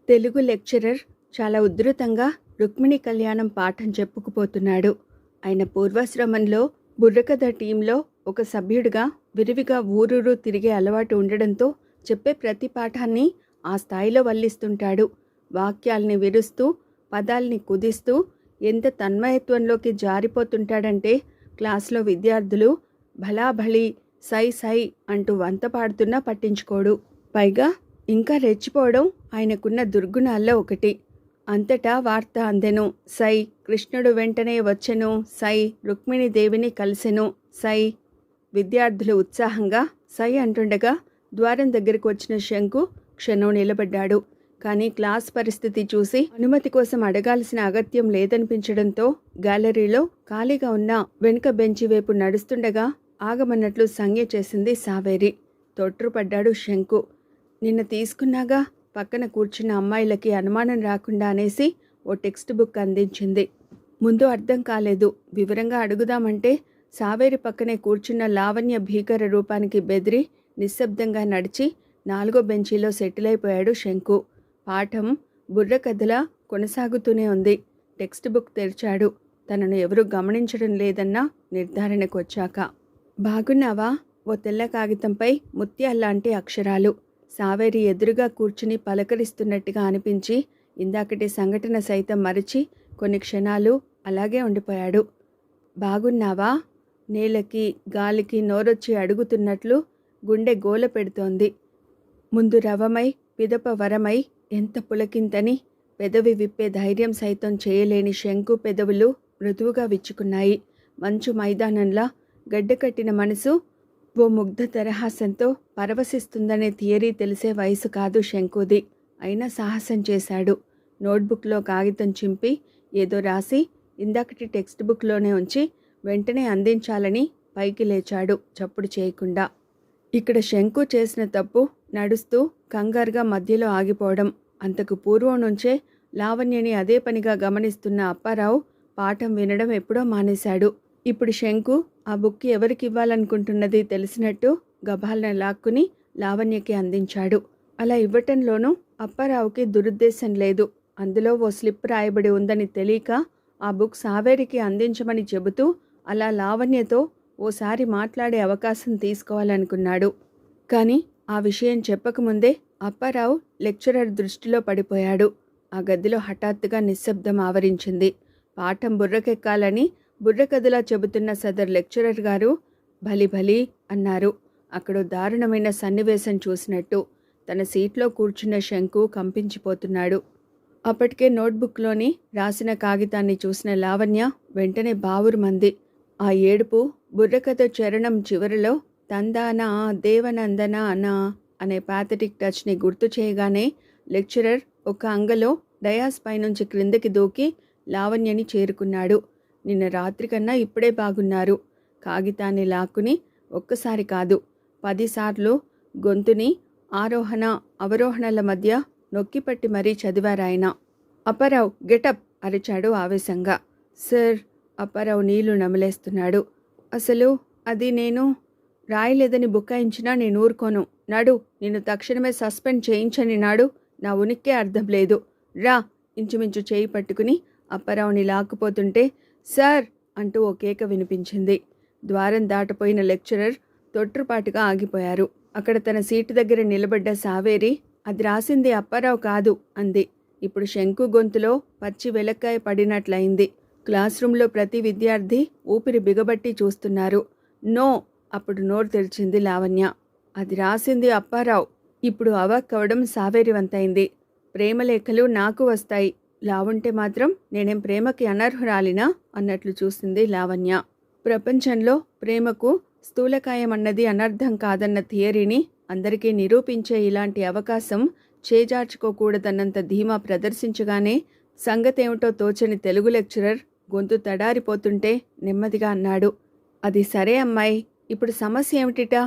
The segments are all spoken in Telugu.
తెలుగు లెక్చరర్ చాలా ఉధృతంగా రుక్మిణి కళ్యాణం పాఠం చెప్పుకుపోతున్నాడు. ఆయన పూర్వాశ్రమంలో బుర్రకథ టీంలో ఒక సభ్యుడిగా విరివిగా ఊరూరు తిరిగే అలవాటు ఉండడంతో చెప్పే ప్రతి పాఠాన్ని ఆ స్థాయిలో వల్లిస్తుంటాడు. వాక్యాల్ని విరుస్తూ పదాల్ని కుదిస్తూ ఎంత తన్మయత్వంలోకి జారిపోతుంటాడంటే క్లాస్లో విద్యార్థులు భళాభళి సై సై అంటూ వంత పాడుతున్నా పట్టించుకోడు. పైగా ఇంకా రెచ్చిపోవడం ఆయనకున్న దుర్గుణాల్లో ఒకటి. అంతటా వార్త అందెను. సై కృష్ణుడు వెంటనే వచ్చెను. సై రుక్మిణీదేవిని కలిసెను. సై. విద్యార్థులు ఉత్సాహంగా సై అంటుండగా ద్వారం దగ్గరకు వచ్చిన శంకు క్షణం నిలబడ్డాడు. కానీ క్లాస్ పరిస్థితి చూసి అనుమతి కోసం అడగాల్సిన అగత్యం లేదనిపించడంతో గ్యాలరీలో ఖాళీగా ఉన్న వెనుక బెంచి వైపు నడుస్తుండగా ఆగమన్నట్లు సంజ్ఞ చేసింది సావేరి. తొట్రుపడ్డాడు శంకు. నిన్న తీసుకున్నాగా పక్కన కూర్చున్న అమ్మాయిలకి అనుమానం రాకుండా అనేసి ఓ టెక్స్ట్ బుక్ అందించింది. ముందు అర్థం కాలేదు. వివరంగా అడుగుదామంటే సావేరి పక్కనే కూర్చున్న లావణ్య భీకర రూపానికి బెదిరి నిశ్శబ్దంగా నడిచి 4వ బెంచీలో సెటిల్ అయిపోయాడు శంకు. పాఠం బుర్రకథలా కొనసాగుతూనే ఉంది. టెక్స్ట్ బుక్ తెరిచాడు. తనను ఎవరూ గమనించడం లేదన్న నిర్ధారణకు వచ్చాక. బాగున్నావా? ఓ తెల్ల కాగితంపై ముత్యాల్లాంటి అక్షరాలు. సావేరి ఎదురుగా కూర్చుని పలకరిస్తున్నట్టుగా అనిపించి ఇందాకటి సంఘటన సైతం మరిచి కొన్ని క్షణాలు అలాగే ఉండిపోయాడు. బాగున్నావా? నేలకి గాలికి నోరొచ్చి అడుగుతున్నట్లు గుండె గోల పెడుతోంది. ముందు రవమై పిదప వరమై ఎంత పులకింతని పెదవి విప్పే ధైర్యం సైతం చేయలేని శంకు పెదవులు మృదువుగా విచ్చుకున్నాయి. మంచు మైదానంలా గడ్డకట్టిన మనసు ఓ ముగ్ధ తరహాసంతో పరవశిస్తుందనే థియరీ తెలిసే వయసు కాదు శంకుది. అయినా సాహసం చేశాడు. నోట్బుక్లో కాగితం చింపి ఏదో రాసి ఇందాకటి టెక్స్ట్ బుక్లోనే ఉంచి వెంటనే అందించాలని పైకి లేచాడు చప్పుడు చేయకుండా. ఇక్కడ శంకు చేసిన తప్పు నడుస్తూ కంగారుగా మధ్యలో ఆగిపోవడం. అంతకు పూర్వం నుంచే లావణ్యని అదే పనిగా గమనిస్తున్న అప్పారావు పాఠం వినడం ఎప్పుడో మానేశాడు. ఇప్పుడు శంకు ఆ బుక్ ఎవరికి ఇవ్వాలనుకుంటున్నది తెలిసినట్టు గభాలను లాక్కుని లావణ్యకి అందించాడు. అలా ఇవ్వటంలోనూ అప్పారావుకి దురుద్దేశం లేదు. అందులో ఓ స్లిప్ రాయబడి ఉందని తెలియక ఆ బుక్ సావేరికి అందించమని చెబుతూ అలా లావణ్యతో ఓసారి మాట్లాడే అవకాశం తీసుకోవాలనుకున్నాడు. కానీ ఆ విషయం చెప్పకముందే అప్పారావు లెక్చరర్ దృష్టిలో పడిపోయాడు. ఆ గదిలో హఠాత్తుగా నిశ్శబ్దం ఆవరించింది. పాఠం బుర్రకెక్కాలని బుర్రకథలా చెబుతున్న సదర్ లెక్చరర్ గారు భలి భలి అన్నారు. అక్కడో దారుణమైన సన్నివేశం చూసినట్టు. తన సీట్లో కూర్చున్న శంకు కంపించిపోతున్నాడు. అప్పటికే నోట్బుక్లోని రాసిన కాగితాన్ని చూసిన లావణ్య వెంటనే బావురుమంది. ఆ ఏడుపు బుర్రకథ చరణం చివరిలో తందానా దేవనందన అనా అనే పాథటిక్ టచ్ని గుర్తు చేయగానే లెక్చరర్ ఒక అంగలో డయాస్ పైనుంచి క్రిందకి దూకి లావణ్యని చేరుకున్నాడు. నిన్న రాత్రి కన్నా ఇప్పుడే బాగున్నారు. కాగితాన్ని లాక్కుని ఒక్కసారి కాదు 10 సార్లు గొంతుని ఆరోహణ అవరోహణల మధ్య నొక్కిపట్టి మరీ చదివారాయన. అప్పారావు గెటప్ అరిచాడు ఆవేశంగా. సార్. అప్పారావు నీళ్లు నమిలేస్తున్నాడు. అసలు అది నేను రాయలేదని బుకాయించినా నేను ఊరుకోను. నాడు నిన్ను తక్షణమే సస్పెండ్ చేయించని నాడు నా ఉనికే అర్థం లేదు. రా. ఇంచుమించు చేయి పట్టుకుని అప్పారావుని లాక్కుపోతుంటే సార్ అంటూ ఓ కేక వినిపించింది. ద్వారం దాటపోయిన లెక్చరర్ తొట్రుపాటుగా ఆగిపోయారు. అక్కడ తన సీటు దగ్గర నిలబడ్డ సావేరి అది రాసింది అప్పారావు కాదు అంది. ఇప్పుడు శంకు గొంతులో పచ్చి వెలక్కాయ పడినట్లయింది. క్లాస్ రూమ్లో ప్రతి విద్యార్థి ఊపిరి బిగబట్టి చూస్తున్నారు. నో. అప్పుడు నోరు తెరిచింది లావణ్య. అది రాసింది అప్పారావు. ఇప్పుడు అవాక్కవడం సావేరి వంతైంది. ప్రేమలేఖలు నాకు వస్తాయి. లావుంటే మాత్రం నేనేం ప్రేమకి అనర్హురాలినా అన్నట్లు చూసింది లావణ్య. ప్రపంచంలో ప్రేమకు స్థూలకాయం అన్నది అనర్థం కాదన్న థియరీని అందరికీ నిరూపించే ఇలాంటి అవకాశం చేజార్చుకోకూడదన్నంత ధీమా ప్రదర్శించగానే సంగతేమిటో తోచని తెలుగు లెక్చరర్ గొంతు తడారిపోతుంటే నెమ్మదిగా అన్నాడు. అది సరే అమ్మాయి, ఇప్పుడు సమస్య ఏమిటిటా?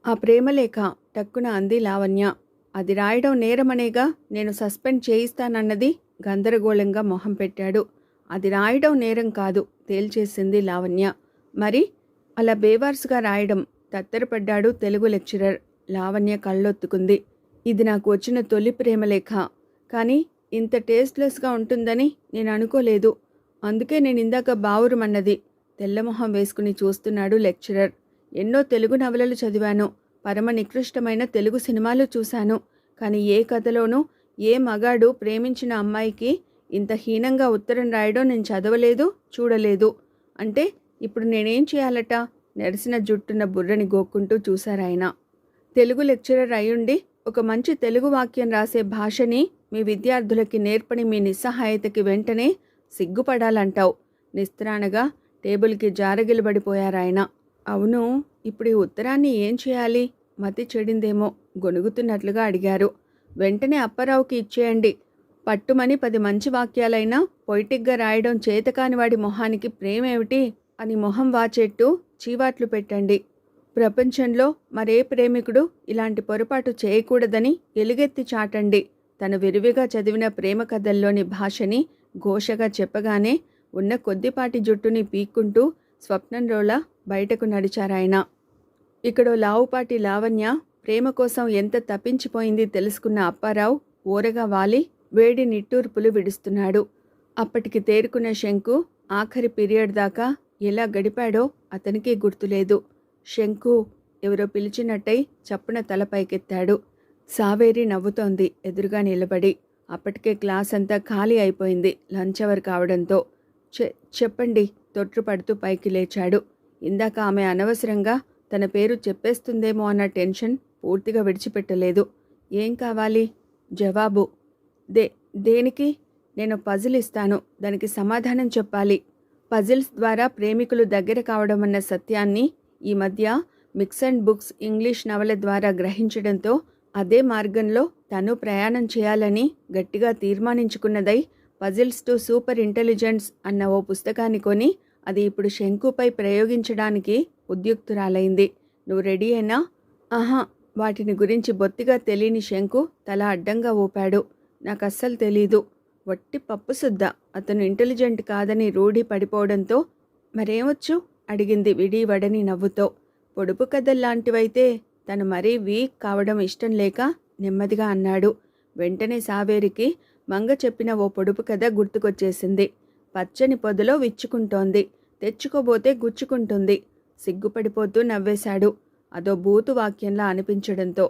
ఆ ప్రేమలేఖ టక్కున అంది లావణ్య. అది రాయడం నేరమనేగా నేను సస్పెండ్ చేయిస్తానన్నది. గందరగోళంగా మొహం పెట్టాడు. అది రాయడం నేరం కాదు తేల్చేసింది లావణ్య. మరి అలా బేవార్సుగా రాయడం తత్తరపడ్డాడు తెలుగు లెక్చరర్. లావణ్య కళ్ళొత్తుకుంది. ఇది నాకు వచ్చిన తొలి ప్రేమలేఖ. కానీ ఇంత టేస్ట్‌లెస్‌గా ఉంటుందని నేను అనుకోలేదు. అందుకే నేను ఇందాక బావురుమన్నది. తెల్లమొహం వేసుకుని చూస్తున్నాడు లెక్చరర్. ఎన్నో తెలుగు నవలలు చదివాను. పరమ నికృష్టమైన తెలుగు సినిమాలు చూశాను. కానీ ఏ కథలోనూ ఏ మగాడు ప్రేమించిన అమ్మాయికి ఇంత హీనంగా ఉత్తరం రాయడం నేను చదవలేదు, చూడలేదు. అంటే ఇప్పుడు నేనేం చేయాలట? నెరిసిన జుట్టున్న బుర్రని గోక్కుంటూ చూశారాయన. తెలుగు లెక్చరర్ అయ్యుండి ఒక మంచి తెలుగు వాక్యం రాసే భాషని మీ విద్యార్థులకి నేర్పని మీ నిస్సహాయతకి వెంటనే సిగ్గుపడాలంటావు. నిస్త్రాణగా టేబుల్కి జారగిలబడిపోయారాయన. అవును, ఇప్పుడు ఈ ఉత్తరాన్ని ఏం చేయాలి? మతి చెడిందేమో గొణుగుతున్నట్లుగా అడిగారు. వెంటనే అప్పారావుకి ఇచ్చేయండి. పట్టుమని 10 మంచి వాక్యాలైనా పొయిటిక్గా రాయడం చేతకాని వాడి మొహానికి ప్రేమేమిటి అని మొహం వాచేట్టు చీవాట్లు పెట్టండి. ప్రపంచంలో మరే ప్రేమికుడు ఇలాంటి పొరపాటు చేయకూడదని ఎలుగెత్తి చాటండి. తను విరివిగా చదివిన ప్రేమ కథల్లోని భాషని ఘోషగా చెప్పగానే ఉన్న కొద్దిపాటి జుట్టుని పీక్కుంటూ స్వప్నంలోలా బయటకు నడిచారాయన. ఇక్కడో లావుపాటి లావణ్య ప్రేమ కోసం ఎంత తప్పించిపోయింది తెలుసుకున్న అప్పారావు ఓరగా వాలి వేడి నిట్టూర్పులు విడుస్తున్నాడు. అప్పటికి తేరుకున్న శంకు ఆఖరి పీరియడ్ దాకా ఎలా గడిపాడో అతనికి గుర్తులేదు. శంకు ఎవరో పిలిచినట్టయి చప్పున తల పైకెత్తాడు. సావేరి నవ్వుతోంది ఎదురుగా నిలబడి. అప్పటికే క్లాస్ అంతా ఖాళీ అయిపోయింది లంచ్ అవర్ కావడంతో. చెప్పండి తొట్రుపడుతూ పైకి లేచాడు. ఇందాక ఆమె అనవసరంగా తన పేరు చెప్పేస్తుందేమో అన్న టెన్షన్ పూర్తిగా విడిచిపెట్టలేదు. ఏం కావాలి? జవాబు. దేనికి? నేను పజిల్ ఇస్తాను, దానికి సమాధానం చెప్పాలి. పజిల్స్ ద్వారా ప్రేమికులు దగ్గర కావడం అన్న సత్యాన్ని ఈ మధ్య మిక్స్ అండ్ బుక్స్ ఇంగ్లీష్ నవల ద్వారా గ్రహించడంతో అదే మార్గంలో తను ప్రయాణం చేయాలని గట్టిగా తీర్మానించుకున్నదై పజిల్స్ టు సూపర్ ఇంటెలిజెన్స్ అన్న ఓ పుస్తకాన్ని కొని అది ఇప్పుడు శంకుపై ప్రయోగించడానికి ఉద్యుక్తురాలైంది. నువ్వు రెడీ అయినా? ఆహా, వాటిని గురించి బొత్తిగా తెలియని శంకు తల అడ్డంగా ఊపాడు. నాకు అస్సలు తెలీదు. వట్టి పప్పు సుద్ద. అతను ఇంటెలిజెంట్ కాదని రూఢి పడిపోవడంతో మరేమొచ్చు అడిగింది విడివడని నవ్వుతో. పొడుపు కథల్లాంటివైతే తను మరీ వీక్ కావడం ఇష్టం లేక నెమ్మదిగా అన్నాడు. వెంటనే సావేరికి మంగ చెప్పిన ఓ పొడుపు కథ గుర్తుకొచ్చేసింది. పచ్చని పొదలో విచ్చుకుంటోంది, తెచ్చుకోబోతే గుచ్చుకుంటుంది. సిగ్గుపడిపోతూ నవ్వేశాడు అదో బూతు వాక్యంలా అనిపించడంతో.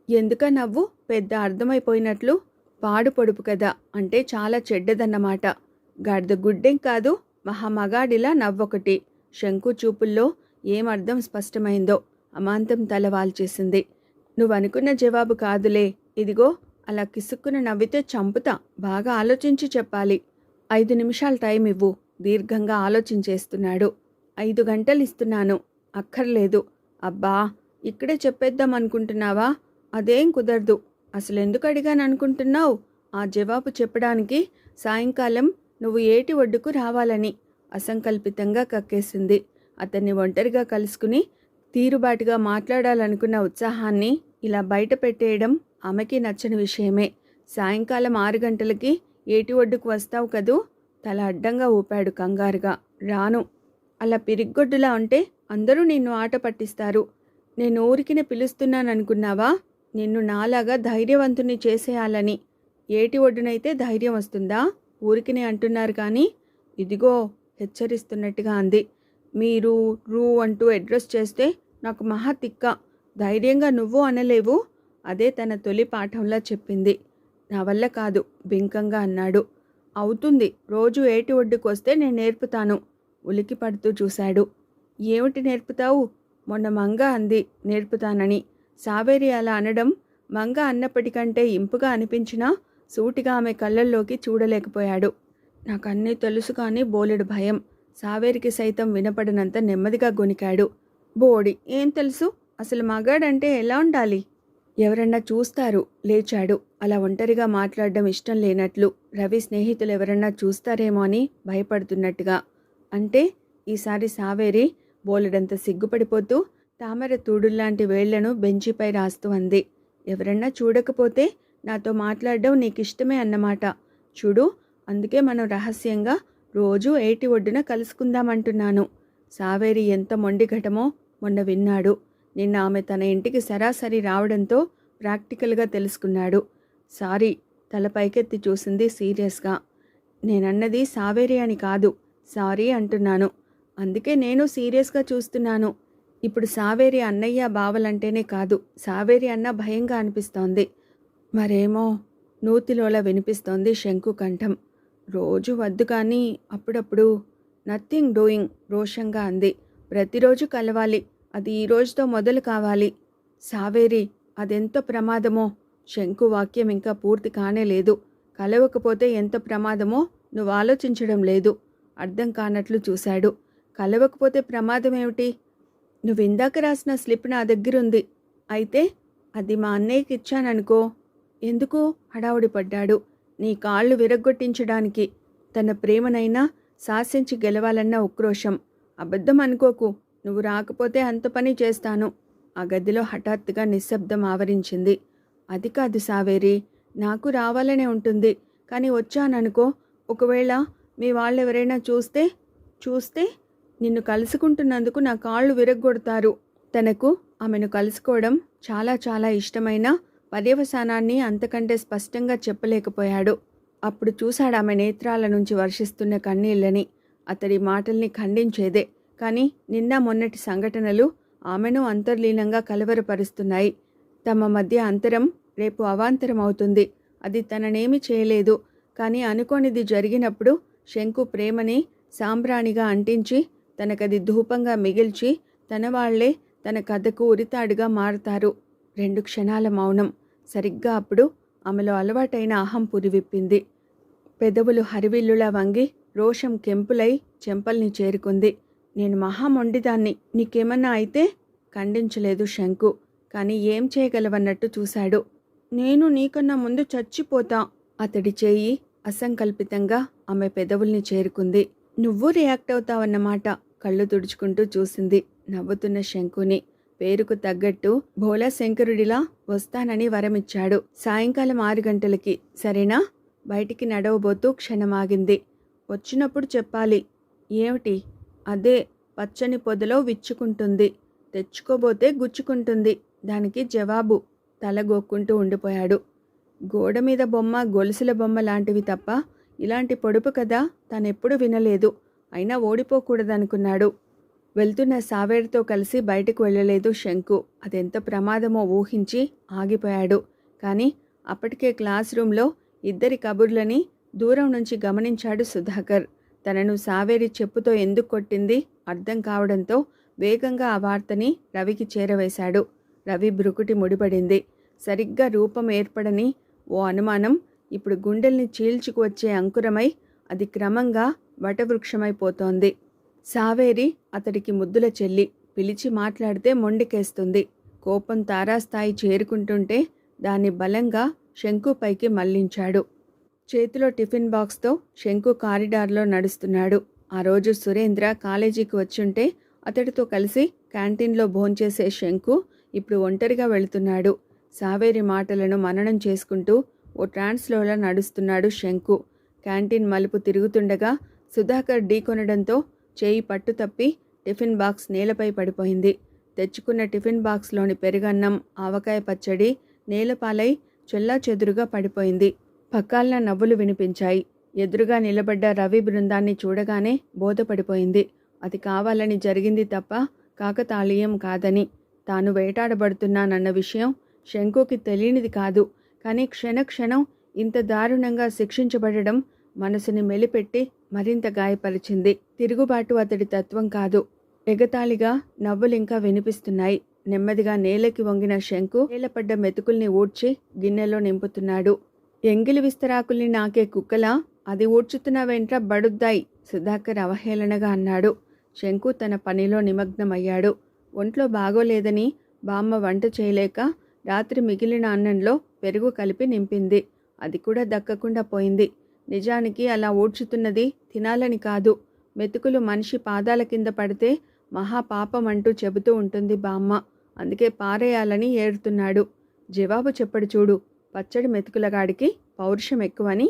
ఎందుక నవ్వు? పెద్ద అర్థమైపోయినట్లు. పాడు పొడుపు కథ అంటే చాలా చెడ్డదన్నమాట. గాడిద గుడ్డెం కాదు, మహామగాడిలా నవ్వొకటి. శంకు చూపుల్లో ఏమర్థం స్పష్టమైందో. అమాంతం తల వాల్చేసింది. నువ్వనుకున్న జవాబు కాదులే, ఇదిగో అలా కిసుక్కున నవ్వితే చంపుతా. బాగా ఆలోచించి చెప్పాలి. 5 నిమిషాలు టైం ఇవ్వు. దీర్ఘంగా ఆలోచించేస్తున్నాడు. 5 గంటలు ఇస్తున్నాను. అక్కర్లేదు. అబ్బా, ఇక్కడే చెప్పేద్దాం అనుకుంటున్నావా? అదేం కుదరదు. అసలెందుకు అడిగాను అనుకుంటున్నావు? ఆ జవాబు చెప్పడానికి సాయంకాలం నువ్వు ఏటి ఒడ్డుకు రావాలని. అసంకల్పితంగా కక్కేసింది. అతన్ని ఒంటరిగా కలుసుకుని తీరుబాటుగా మాట్లాడాలనుకున్న ఉత్సాహాన్ని ఇలా బయట పెట్టేయడం ఆమెకి నచ్చని విషయమే. సాయంకాలం 6 గంటలకి ఏటి ఒడ్డుకు వస్తావు కదూ? తల అడ్డంగా ఊపాడు కంగారుగా. రాను. అలా పిరిగ్గొడ్డులా ఉంటే అందరూ నిన్ను ఆట పట్టిస్తారు. నేను ఊరికినే పిలుస్తున్నాననుకున్నావా? నిన్ను నాలాగా ధైర్యవంతుని చేసేయాలని. ఏటి ఒడ్డునైతే ధైర్యం వస్తుందా? ఊరికినే అంటున్నారు కానీ. ఇదిగో హెచ్చరిస్తున్నట్టుగా అంది. మీరు రూ అంటూ అడ్రస్ చేస్తే నాకు మహా తిక్క. ధైర్యంగా నువ్వు అనలేవు. అదే తన తొలి పాఠంలా చెప్పింది. నా వల్ల కాదు, బింకంగా అన్నాడు. అవుతుంది, రోజు ఏటి ఒడ్డుకు వస్తే నేను నేర్పుతాను. ఉలికి పడుతూ చూశాడు. ఏమిటి నేర్పుతావు? మొన్న మంగ అంది నేర్పుతానని. సావేరి అలా అనడం మంగ అన్నప్పటికంటే ఇంపుగా అనిపించినా సూటిగా ఆమె కళ్ళల్లోకి చూడలేకపోయాడు. నాకన్నీ తెలుసు కానీ బోలెడు భయం. సావేరికి సైతం వినపడినంత నెమ్మదిగా గొనికాడు. బోడి ఏం తెలుసు? అసలు మగాడంటే ఎలా ఉండాలి? ఎవరన్నా చూస్తారు. లేచాడు. అలా ఒంటరిగా మాట్లాడడం ఇష్టం లేనట్లు. రవి స్నేహితులు ఎవరన్నా చూస్తారేమో అని భయపడుతున్నట్టుగా. అంటే ఈసారి సావేరి బోలెడంత సిగ్గుపడిపోతూ తామర తూడుల్లాంటి వేళ్లను బెంచిపై రాస్తూ అంది. ఎవరన్నా చూడకపోతే నాతో మాట్లాడడం నీకిష్టమే అన్నమాట. చూడు, అందుకే మనం రహస్యంగా రోజూ ఏటి ఒడ్డున కలుసుకుందామంటున్నాను. సావేరి ఎంత మొండిఘటమో మొన్న విన్నాడు. నిన్న ఆమె తన ఇంటికి సరాసరి రావడంతో ప్రాక్టికల్గా తెలుసుకున్నాడు. సారీ, తల పైకెత్తి చూసింది సీరియస్గా. నేనన్నది సావేరి అని కాదు, సారీ అంటున్నాను. అందుకే నేను సీరియస్గా చూస్తున్నాను. ఇప్పుడు సావేరి అన్నయ్య బావలంటేనే కాదు, సావేరి అన్న భయంగా అనిపిస్తోంది. మరేమో నూతిలోలా వినిపిస్తోంది శంకు కంఠం. రోజు వద్దు కానీ అప్పుడప్పుడు. నథింగ్ డూయింగ్ రోషంగా అంది. ప్రతిరోజు కలవాలి, అది ఈ రోజుతో మొదలు కావాలి. సావేరి, అదెంత ప్రమాదమో. శంకు వాక్యం ఇంకా పూర్తి కానే లేదు. కలవకపోతే ఎంత ప్రమాదమో నువ్వు ఆలోచించడం లేదు. అర్థం కానట్లు చూశాడు. కలవకపోతే ప్రమాదమేమిటి? నువ్విందాక రాసిన స్లిప్ నా దగ్గరుంది. అయితే అది మా అన్నయ్యకి ఇచ్చాననుకో. ఎందుకు? హడావుడి పడ్డాడు. నీ కాళ్ళు విరగ్గొట్టించడానికి. తన ప్రేమనైనా శాసించి గెలవాలన్న ఉక్రోషం. అబద్ధం అనుకోకు. నువ్వు రాకపోతే అంత పని చేస్తాను. ఆ గదిలో హఠాత్తుగా నిశ్శబ్దం ఆవరించింది. అది కాదు సావేరి, నాకు రావాలనే ఉంటుంది. కానీ వచ్చాననుకో, ఒకవేళ మీ వాళ్ళెవరైనా చూస్తే నిన్ను కలుసుకుంటున్నందుకు నా కాళ్ళు విరగ్గొడతారు. తనకు ఆమెను కలుసుకోవడం చాలా చాలా ఇష్టమైన పర్యవసానాన్ని అంతకంటే స్పష్టంగా చెప్పలేకపోయాడు. అప్పుడు చూశాడు ఆమె నేత్రాల నుంచి వర్షిస్తున్న కన్నీళ్లని. అతడి మాటల్ని ఖండించేదే, కానీ నిన్న మొన్నటి సంఘటనలు ఆమెను అంతర్లీనంగా కలవరపరుస్తున్నాయి. తమ మధ్య అంతరం రేపు అవాంతరం అవుతుంది. అది తననేమి చేయలేదు. కానీ అనుకోనిది జరిగినప్పుడు శంకు ప్రేమని సాంబ్రాణిగా అంటించి తనకది ధూపంగా మిగిల్చి తన వాళ్లే తన కథకు ఉరితాడుగా మారుతారు. 2 క్షణాల మౌనం. సరిగ్గా అప్పుడు ఆమెలో అలవాటైన అహం పురివిప్పింది. పెదవులు హరివిల్లులా వంగి రోషం కెంపులై చెంపల్ని చేరుకుంది. నేను మహామొండిదాన్ని, నీకేమన్నా అయితే? ఖండించలేదు శంకు, కానీ ఏం చేయగలవన్నట్టు చూశాడు. నేను నీకన్నా ముందు చచ్చిపోతా. అతడి చేయి అసంకల్పితంగా ఆమె పెదవుల్ని చేరుకుంది. నువ్వు రియాక్ట్ అవుతావన్నమాట. కళ్ళు తుడుచుకుంటూ చూసింది నవ్వుతున్న శంకుని. పేరుకు తగ్గట్టు భోలా శంకరుడిలా వస్తానని వరమిచ్చాడు. సాయంకాలం 6 గంటలకి. సరేనా? బయటికి నడవబోతూ క్షణమాగింది. వచ్చినప్పుడు చెప్పాలి. ఏమిటి? అదే, పచ్చని పొదలో విచ్చుకుంటుంది, తెచ్చుకోబోతే గుచ్చుకుంటుంది. దానికి జవాబు. తలగొక్కుంటూ ఉండిపోయాడు. గోడ మీద బొమ్మ గొలుసుల బొమ్మ లాంటివి తప్ప ఇలాంటి పొడుపు కదా తనెప్పుడు వినలేదు. అయినా ఓడిపోకూడదనుకున్నాడు. వెళ్తున్న సావేరితో కలిసి బయటకు వెళ్ళలేదు శంకు. అదెంత ప్రమాదమో ఊహించి ఆగిపోయాడు. కానీ అప్పటికే క్లాస్ రూంలో ఇద్దరి కబుర్లని దూరం నుంచి గమనించాడు సుధాకర్. తనను సావేరి చెప్పుతో ఎందుకు కొట్టింది అర్థం కావడంతో వేగంగా ఆ వార్తని రవికి చేరవేశాడు. రవి భ్రుకుటి ముడిపడింది. సరిగ్గా రూపం ఏర్పడని ఓ అనుమానం ఇప్పుడు గుండెల్ని చీల్చుకు వచ్చే అంకురమై అది క్రమంగా వటవృక్షమైపోతోంది. సావేరి అతడికి ముద్దుల చెల్లి. పిలిచి మాట్లాడితే మొండికేస్తుంది. కోపం తారాస్థాయి చేరుకుంటుంటే దాన్ని బలంగా శంకుపైకి మళ్లించాడు. చేతిలో టిఫిన్ బాక్స్తో శంకు కారిడార్లో నడుస్తున్నాడు. ఆ రోజు సురేంద్ర కాలేజీకి వచ్చుంటే అతడితో కలిసి క్యాంటీన్లో భోంచేసే శంకు ఇప్పుడు ఒంటరిగా వెళుతున్నాడు. సావేరి మాటలను మననం చేసుకుంటూ ఓ ట్రాన్స్లోలా నడుస్తున్నాడు శంకు. క్యాంటీన్ మలుపు తిరుగుతుండగా సుధాకర్ ఢీకొనడంతో చేయి పట్టు తప్పి టిఫిన్ బాక్స్ నేలపై పడిపోయింది. తెచ్చుకున్న టిఫిన్ బాక్స్లోని పెరుగన్నం, ఆవకాయ పచ్చడి నేలపాలై చెల్లాచెదురుగా పడిపోయింది. పక్కాలన నవ్వులు వినిపించాయి. ఎదురుగా నిలబడ్డ రవి బృందాన్ని చూడగానే బోధపడిపోయింది. అది కావాలని జరిగింది తప్ప కాకతాళీయం కాదని. తాను వేటాడబడుతున్నానన్న విషయం శంకుకి తెలియనిది కాదు. కానీ క్షణక్షణం ఇంత దారుణంగా శిక్షించబడడం మనసుని మెలిపెట్టి మరింత గాయపరిచింది. తిరుగుబాటు అతడి తత్వం కాదు. ఎగతాళిగా నవ్వులింకా వినిపిస్తున్నాయి. నెమ్మదిగా నేలకి వంగిన శంకు నేలపడ్డ మెతుకుల్ని ఊడ్చి గిన్నెలో నింపుతున్నాడు. ఎంగిలి విస్తరాకుల్ని నాకే కుక్కలా అది ఊడ్చుతున్నావేంట్రా బడుద్దాయి, సుధాకర్ అవహేళనగా అన్నాడు. శంకు తన పనిలో నిమగ్నమయ్యాడు. ఒంట్లో బాగోలేదని బామ్మ వంట చేయలేక రాత్రి మిగిలిన అన్నంలో పెరుగు కలిపి నింపింది. అది కూడా దక్కకుండా పోయింది. నిజానికి అలా ఊడ్చుతున్నది తినాలని కాదు. మెతుకులు మనిషి పాదాల కింద పడితే మహాపాపం అంటూ చెబుతూ ఉంటుంది బామ్మ. అందుకే పారేయాలని ఏడుతున్నాడు. జవాబు చెప్పడు చూడు. పచ్చడి మెతుకులగాడికి పౌరుషం ఎక్కువని.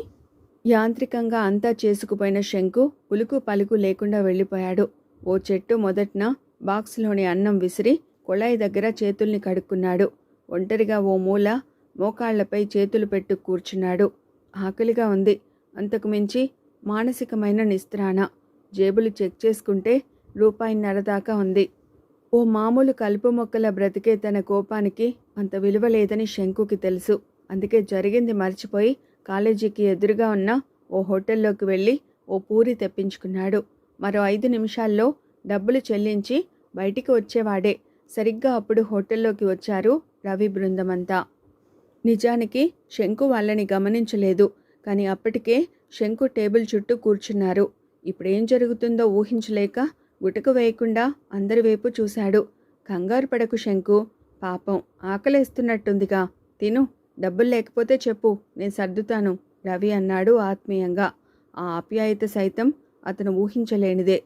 యాంత్రికంగా అంతా చేసుకుపోయిన శంకు ఉలుకు పలుకు లేకుండా వెళ్ళిపోయాడు. ఓ చెట్టు మొదట్న బాక్స్లోని అన్నం విసిరి కొళాయి దగ్గర చేతుల్ని కడుక్కున్నాడు. ఒంటరిగా ఓ మూల మోకాళ్లపై చేతులు పెట్టు కూర్చున్నాడు. ఆకలిగా ఉంది. అంతకు మించి మానసికమైన నిస్త్రాణ. జేబులు చెక్ చేసుకుంటే రూపాయిన్నర దాకా ఉంది. ఓ మామూలు కలుపు మొక్కల బ్రతికే తన కోపానికి అంత విలువ లేదని శంకుకి తెలుసు. అందుకే జరిగింది మర్చిపోయి కాలేజీకి ఎదురుగా ఉన్న ఓ హోటల్లోకి వెళ్ళి ఓ పూరి తెప్పించుకున్నాడు. మరో 5 నిమిషాల్లో డబ్బులు చెల్లించి బయటికి వచ్చేవాడే. సరిగ్గా అప్పుడు హోటల్లోకి వచ్చారు రవి బృందమంతా. నిజానికి శంకు వాళ్ళని గమనించలేదు. కానీ అప్పటికే శంకు టేబుల్ చుట్టూ కూర్చున్నారు. ఇప్పుడేం జరుగుతుందో ఊహించలేక గుటక వేయకుండా అందరి వైపు చూశాడు. కంగారు పడకు శంకు, పాపం ఆకలేస్తున్నట్టుందిగా, తిను, డబ్బులు లేకపోతే చెప్పు, నేను సర్దుతాను, రవి అన్నాడు ఆత్మీయంగా. ఆ ఆప్యాయత సైతం అతను ఊహించలేనిదే.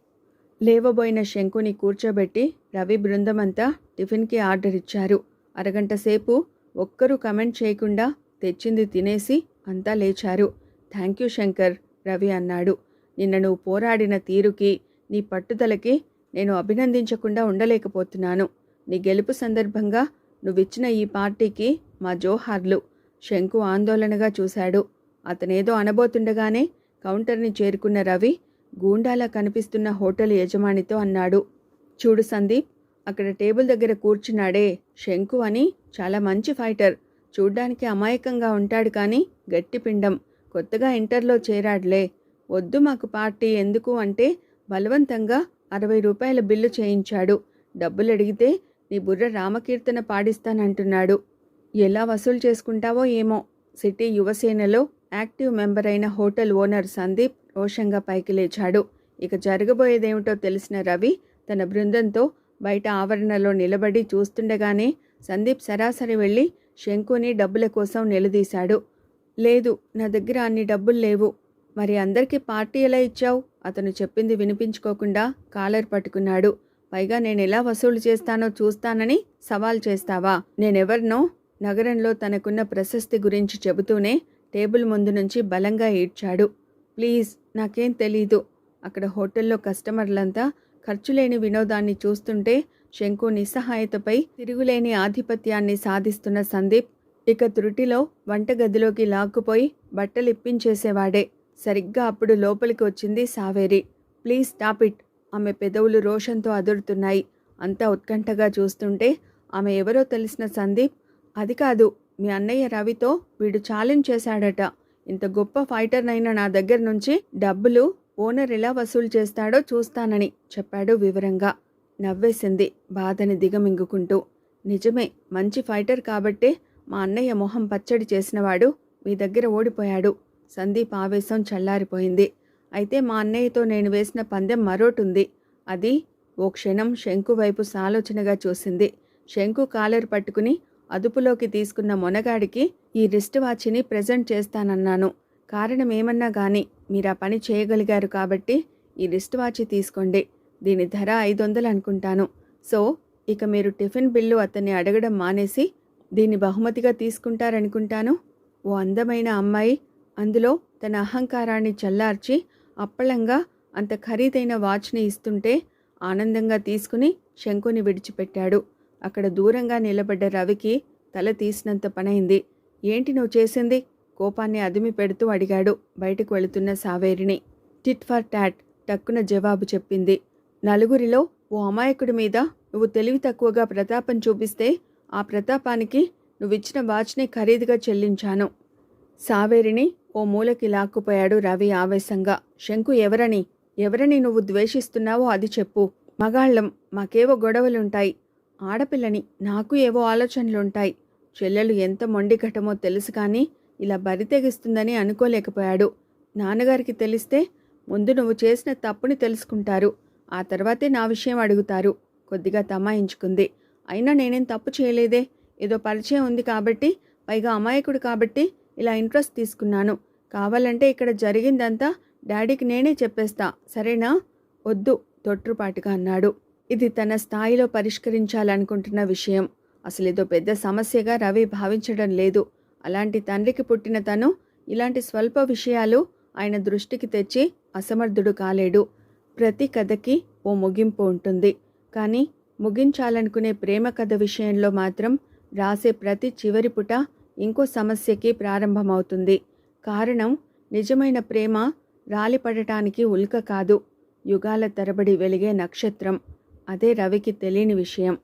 లేవబోయిన శంకుని కూర్చోబెట్టి రవి బృందమంతా టిఫిన్కి ఆర్డర్ ఇచ్చారు. అరగంట సేపు ఒక్కరూ కమెంట్ చేయకుండా తెచ్చింది తినేసి అంతా లేచారు. థ్యాంక్ యూ శంకర్, రవి అన్నాడు. నిన్న నువ్వు పోరాడిన తీరుకి, నీ పట్టుదలకి నేను అభినందించకుండా ఉండలేకపోతున్నాను. నీ గెలుపు సందర్భంగా నువ్విచ్చిన ఈ పార్టీకి మా జోహార్లు. శంకు ఆందోళనగా చూశాడు. అతనేదో అనబోతుండగానే కౌంటర్ని చేరుకున్న రవి గూండాలా కనిపిస్తున్న హోటల్ యజమానితో అన్నాడు. చూడు సందీప్, అక్కడ టేబుల్ దగ్గర కూర్చున్నాడే శంకు అని, చాలా మంచి ఫైటర్. చూడ్డానికి అమాయకంగా ఉంటాడు కానీ గట్టి పిండం. కొత్తగా ఇంటర్లో చేరాడులే. వద్దు మాకు పార్టీ ఎందుకు అంటే బలవంతంగా 60 రూపాయల బిల్లు చేయించాడు. డబ్బులు అడిగితే నీ బుర్ర రామకీర్తన పాడిస్తానంటున్నాడు. ఎలా వసూలు చేసుకుంటావో ఏమో. సిటీ యువసేనలో యాక్టివ్ మెంబర్ అయిన హోటల్ ఓనర్ సందీప్ రోషంగా పైకి లేచాడు. ఇక జరగబోయేదేమిటో తెలిసిన రవి తన బృందంతో బయట ఆవరణలో నిలబడి చూస్తుండగానే సందీప్ సరాసరి వెళ్ళి శంకుని డబ్బుల కోసం నిలదీశాడు. లేదు, నా దగ్గర అన్ని డబ్బులు లేవు. మరి అందరికీ పార్టీ ఎలా ఇచ్చావు? అతను చెప్పింది వినిపించుకోకుండా కాలర్ పట్టుకున్నాడు. పైగా నేనెలా వసూలు చేస్తానో చూస్తానని సవాల్ చేస్తావా? నేనెవర్నో? నగరంలో తనకున్న ప్రశస్తి గురించి చెబుతూనే టేబుల్ ముందు నుంచి బలంగా ఈడ్చాడు. ప్లీజ్, నాకేం తెలీదు. అక్కడ హోటల్లో కస్టమర్లంతా ఖర్చులేని వినోదాన్ని చూస్తుంటే శంకు నిస్సహాయతపై తిరుగులేని ఆధిపత్యాన్ని సాధిస్తున్న సందీప్ ఇక త్రుటిలో వంటగదిలోకి లాక్కుపోయి బట్టలిప్పించేసేవాడే. సరిగ్గా అప్పుడు లోపలికి వచ్చింది సావేరి. Please stop it. ఆమె పెదవులు రోషంతో అదురుతున్నాయి. అంతా ఉత్కంఠగా చూస్తుంటే ఆమె ఎవరో తెలిసిన సందీప్, అది కాదు, మీ అన్నయ్య రవితో వీడు ఛాలెంజ్ చేశాడట. ఇంత గొప్ప ఫైటర్నైనా నా దగ్గర నుంచి డబ్బులు ఓనర్ ఎలా వసూలు చేస్తాడో చూస్తానని చెప్పాడు వివరంగా. నవ్వేసింది బాధని దిగమింగుకుంటూ. నిజమే, మంచి ఫైటర్ కాబట్టే మా అన్నయ్య మొహం పచ్చడి చేసినవాడు మీ దగ్గర ఓడిపోయాడు. సందీప్ ఆవేశం చల్లారిపోయింది. అయితే మా అన్నయ్యతో నేను వేసిన పందెం మరోటుంది. అది ఓ క్షణం శంకు వైపు సాలోచనగా చూసింది. శంకు కాలర్ పట్టుకుని అదుపులోకి తీసుకున్న మొనగాడికి ఈ రిస్ట్ వాచిని ప్రెజెంట్ చేస్తానన్నాను. కారణం ఏమన్నా గానీ మీరా పని చేయగలిగారు కాబట్టి ఈ రిస్ట్ వాచి తీసుకోండి. దీని ధర 500 అనుకుంటాను. సో ఇక మీరు టిఫిన్ బిల్లు అతన్ని అడగడం మానేసి దీన్ని బహుమతిగా తీసుకుంటారనుకుంటాను. ఓ అందమైన అమ్మాయి అందులో తన అహంకారాన్ని చల్లార్చి అప్పళంగా అంత ఖరీదైన వాచ్ని ఇస్తుంటే ఆనందంగా తీసుకుని శంకుని విడిచిపెట్టాడు. అక్కడ దూరంగా నిలబడ్డ రవికి తల తీసినంత పనైంది. ఏంటి నువ్వు చేసింది? కోపాన్ని అదిమి పెడుతూ అడిగాడు బయటకు వెళుతున్న సావేరిని. టిట్ ఫర్ టాట్, టక్కున జవాబు చెప్పింది. నలుగురిలో ఓ అమాయకుడి మీద నువ్వు తెలివి తక్కువగా ప్రతాపం చూపిస్తే ఆ ప్రతాపానికి నువ్విచ్చిన వాచ్ని ఖరీదుగా చెల్లించాను. సావేరిని ఓ మూలకి లాక్కుపోయాడు రవి ఆవేశంగా. శంకు ఎవరని నువ్వు ద్వేషిస్తున్నావో అది చెప్పు. మగాళ్ళం, మాకేవో గొడవలుంటాయి. ఆడపిల్లని, నాకు ఏవో ఆలోచనలుంటాయి. చెల్లెలు ఎంత మొండిఘటమో తెలుసు కానీ ఇలా బరితెగిస్తుందని అనుకోలేకపోయాడు. నాన్నగారికి తెలిస్తే ముందు నువ్వు చేసిన తప్పుని తెలుసుకుంటారు. ఆ తర్వాతే నా విషయం అడుగుతారు. కొద్దిగా తమాయించుకుంది. అయినా నేనేం తప్పు చేయలేదే. ఏదో పరిచయం ఉంది కాబట్టి, పైగా అమాయకుడు కాబట్టి ఇలా ఇంట్రెస్ట్ తీసుకున్నాను. కావాలంటే ఇక్కడ జరిగిందంతా డాడీకి నేనే చెప్పేస్తా, సరేనా? వద్దు, తొట్రుపాటుగా అన్నాడు. ఇది తన స్థాయిలో పరిష్కరించాలనుకుంటున్న విషయం. అసలేదో పెద్ద సమస్యగా రవి భావించడం లేదు. అలాంటి తండ్రికి పుట్టిన తను ఇలాంటి స్వల్ప విషయాలు ఆయన దృష్టికి తెచ్చి అసమర్థుడు కాలేడు. ప్రతి కథకి ఓ ముగింపు ఉంటుంది. కానీ ముగించాలనుకునే ప్రేమ కథ విషయంలో మాత్రం రాసే ప్రతి చివరి పుట ఇంకో సమస్యకి ప్రారంభమవుతుంది. కారణం నిజమైన ప్రేమ రాలిపడటానికి ఉల్క కాదు, యుగాల తరబడి వెలిగే నక్షత్రం. అదే రవికి తెలియని విషయం.